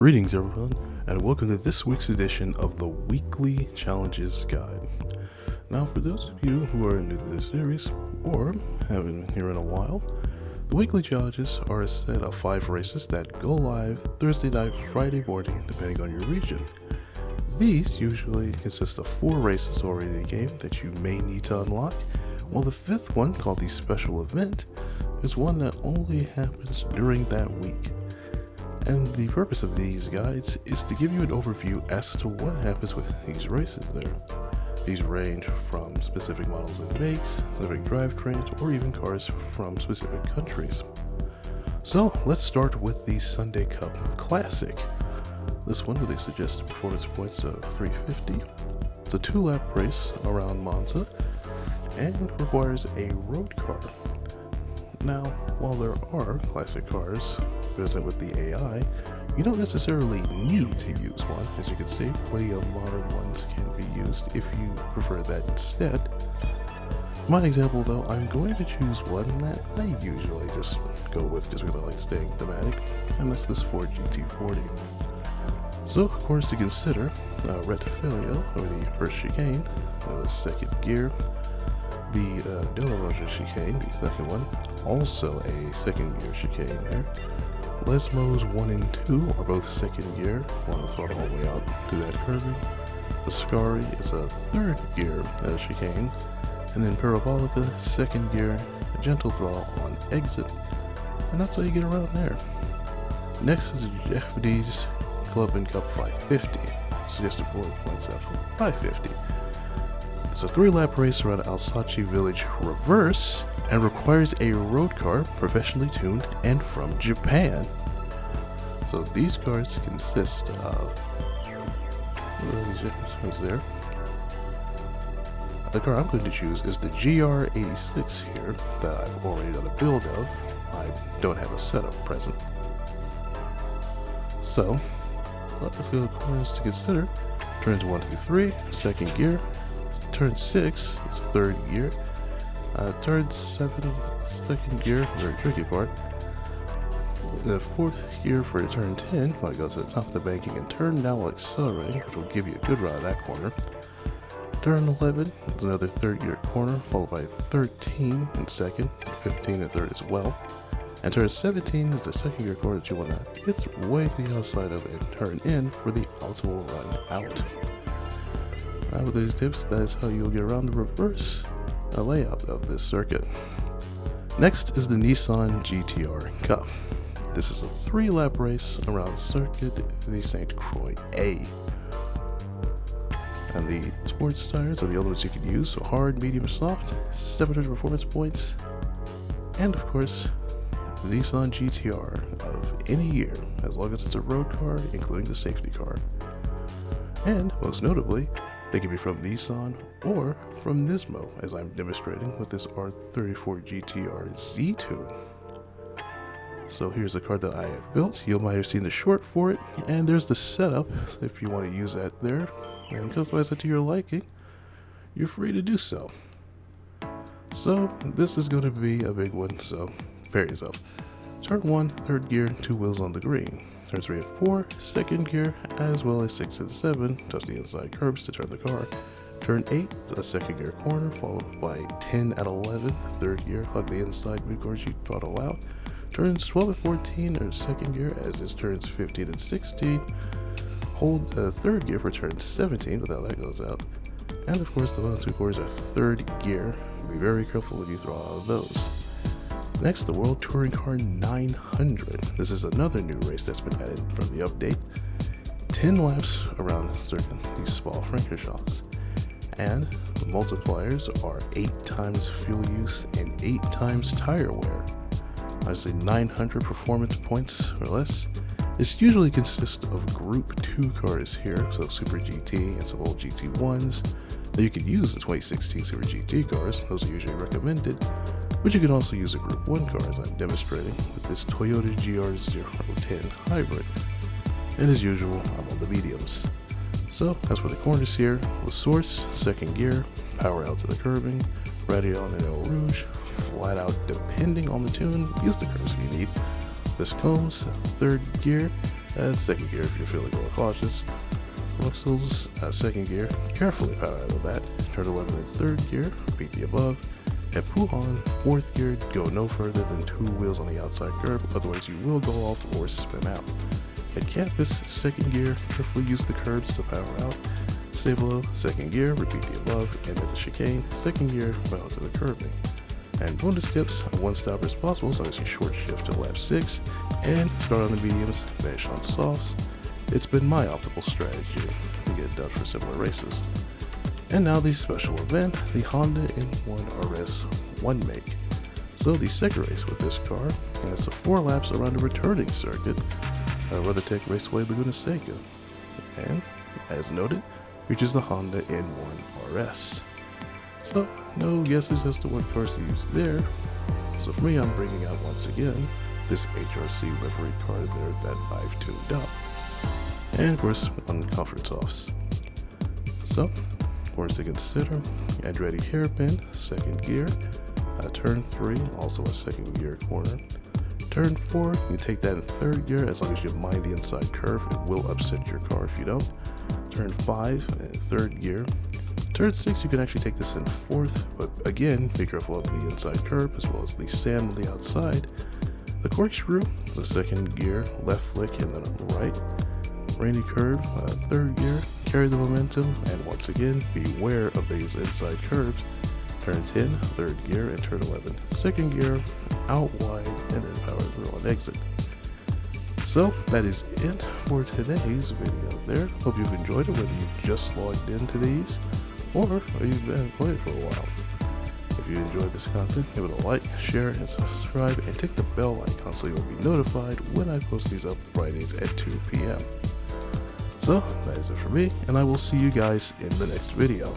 Greetings everyone, and welcome to this week's edition of the Weekly Challenges Guide. Now for those of you who are new to this series, or haven't been here in a while, the Weekly Challenges are a set of 5 races that go live Thursday night, Friday morning, depending on your region. These usually consist of 4 races already in the game that you may need to unlock, while the 5th one, called the Special Event, is one that only happens during that week. And the purpose of these guides is to give you an overview as to what happens with these races there. These range from specific models and makes, specific drivetrains, or even cars from specific countries. So let's start with the Sunday Cup Classic. This one with a suggested performance points of 350. It's a 2-lap race around Monza and requires a road car. Now, while there are classic cars present with the AI, you don't necessarily need to use one. As you can see, plenty of modern ones can be used if you prefer that instead. For my example though, I'm going to choose one that I usually just go with just because I like staying thematic, and that's this Ford GT40. So of course to consider, Rettifilio, or the first chicane, the second gear, the Dolorosa chicane, the second one, also a second gear chicane there. Lesmos 1 and 2 are both second gear, one is throttle all the way out to that curving. The Scari is a third gear chicane, and then Parabolica, second gear, a gentle throttle on exit, and that's how you get around there. Next is the Japanese Clubman Cup 550, suggested forward points at 550. It's a 3-lap race around Alsace village reverse and requires a road car professionally tuned and from Japan. So these cars consist of there. The car I'm going to choose is the GR86 here that I've already done a build of. I don't have a setup present. So let's go to corners to consider. Turns 1 through 3, second gear. Turn 6 is third gear. Turn 7, second gear, very tricky part. The 4th gear for turn 10, when it goes to the top of the banking and turn now while accelerating, which will give you a good ride at that corner. Turn 11 is another third gear corner, followed by 13 in second, 15 in third as well. And turn 17 is the second gear corner that you want to hit way to the outside of it and turn in for the auto run out. With these tips, that is how you'll get around the reverse layout of this circuit. Next is the Nissan GTR Cup. This is a 3-lap race around circuit the Sainte-Croix A. And the sports tires are the other ones you can use, so hard, medium, soft, 700 performance points, and of course, the Nissan GTR of any year, as long as it's a road car, including the safety car. And most notably, they can be from Nissan or from Nismo, as I'm demonstrating with this R34 GTR Z-Tune. So here's the card that I have built. You might have seen the short for it, and there's the setup if you want to use that there and customize it to your liking. You're free to do so. So this is going to be a big one, so prepare yourself. Turn 1, third gear, 2 wheels on the green. Turns 3 and 4, second gear, as well as 6 and 7, touch the inside curbs to turn the car. Turn 8, a second gear corner, followed by 10 at 11, third gear, hug the inside mid guards you throttle out. Turns 12 and 14 are second gear, as is turns 15 and 16. Hold third gear for turn 17 without that goes out. And of course the bottom 2 quarters are third gear. Be very careful when you throttle out of those. Next, the World Touring Car 900. This is another new race that's been added from the update. 10 laps around the Spa-Francorchamps. And the multipliers are 8 times fuel use and 8 times tire wear. Obviously 900 performance points or less. This usually consists of Group 2 cars here, so Super GT and some old GT1s. Now you can use the 2016 Super GT cars, those are usually recommended. But you can also use a Group 1 car, as I'm demonstrating with this Toyota GR010 Hybrid. And as usual, I'm on the mediums. So that's for the corners here. The source, second gear, power out to the curbing, radio on an El Rouge, flat out depending on the tune, use the curves if you need. This comes, third gear, Second gear if you're feeling more cautious. Whistles, second gear, carefully power out of that. Turn 11 in third gear, repeat the above. At Puhan, fourth gear, go no further than 2 wheels on the outside curb, otherwise you will go off or spin out. At Campus, second gear, carefully use the curbs to power out. Stay below, second gear, repeat the above. And at the chicane, second gear, bow to the curbing. And bonus tips, one stopper is possible, so as you short shift to lap 6, and start on the mediums, finish on softs. It's been my optimal strategy to get it done for similar races. And now the special event, the Honda N1 RS 1 make. So the Seca race with this car, and it's a 4 laps around a returning circuit, WeatherTech Raceway Laguna Seca. And, as noted, features the Honda N1 RS. So, no guesses as to what cars to use there. So for me, I'm bringing out once again this HRC livery car there that I've tuned up. And of course, on comfort softs. So, points to consider: Andretti hairpin, second gear. Turn 3, also a second gear corner. Turn 4, you take that in third gear as long as you mind the inside curve. It will upset your car if you don't. Turn 5, in third gear. Turn 6, you can actually take this in fourth, but again, be careful of the inside curve as well as the sand on the outside. The corkscrew, the second gear, left flick, and then on the right. Rainy curve, third gear, carry the momentum, and once again, beware of these inside curves. Turn 10, third gear, and turn 11, second gear, out wide, and then power through on exit. So, that is it for today's video there. Hope you've enjoyed it, whether you've just logged into these, or you've been playing for a while. If you enjoyed this content, give it a like, share, and subscribe, and tick the bell icon so you'll be notified when I post these up Fridays at 2 p.m. So, that is it for me, and I will see you guys in the next video.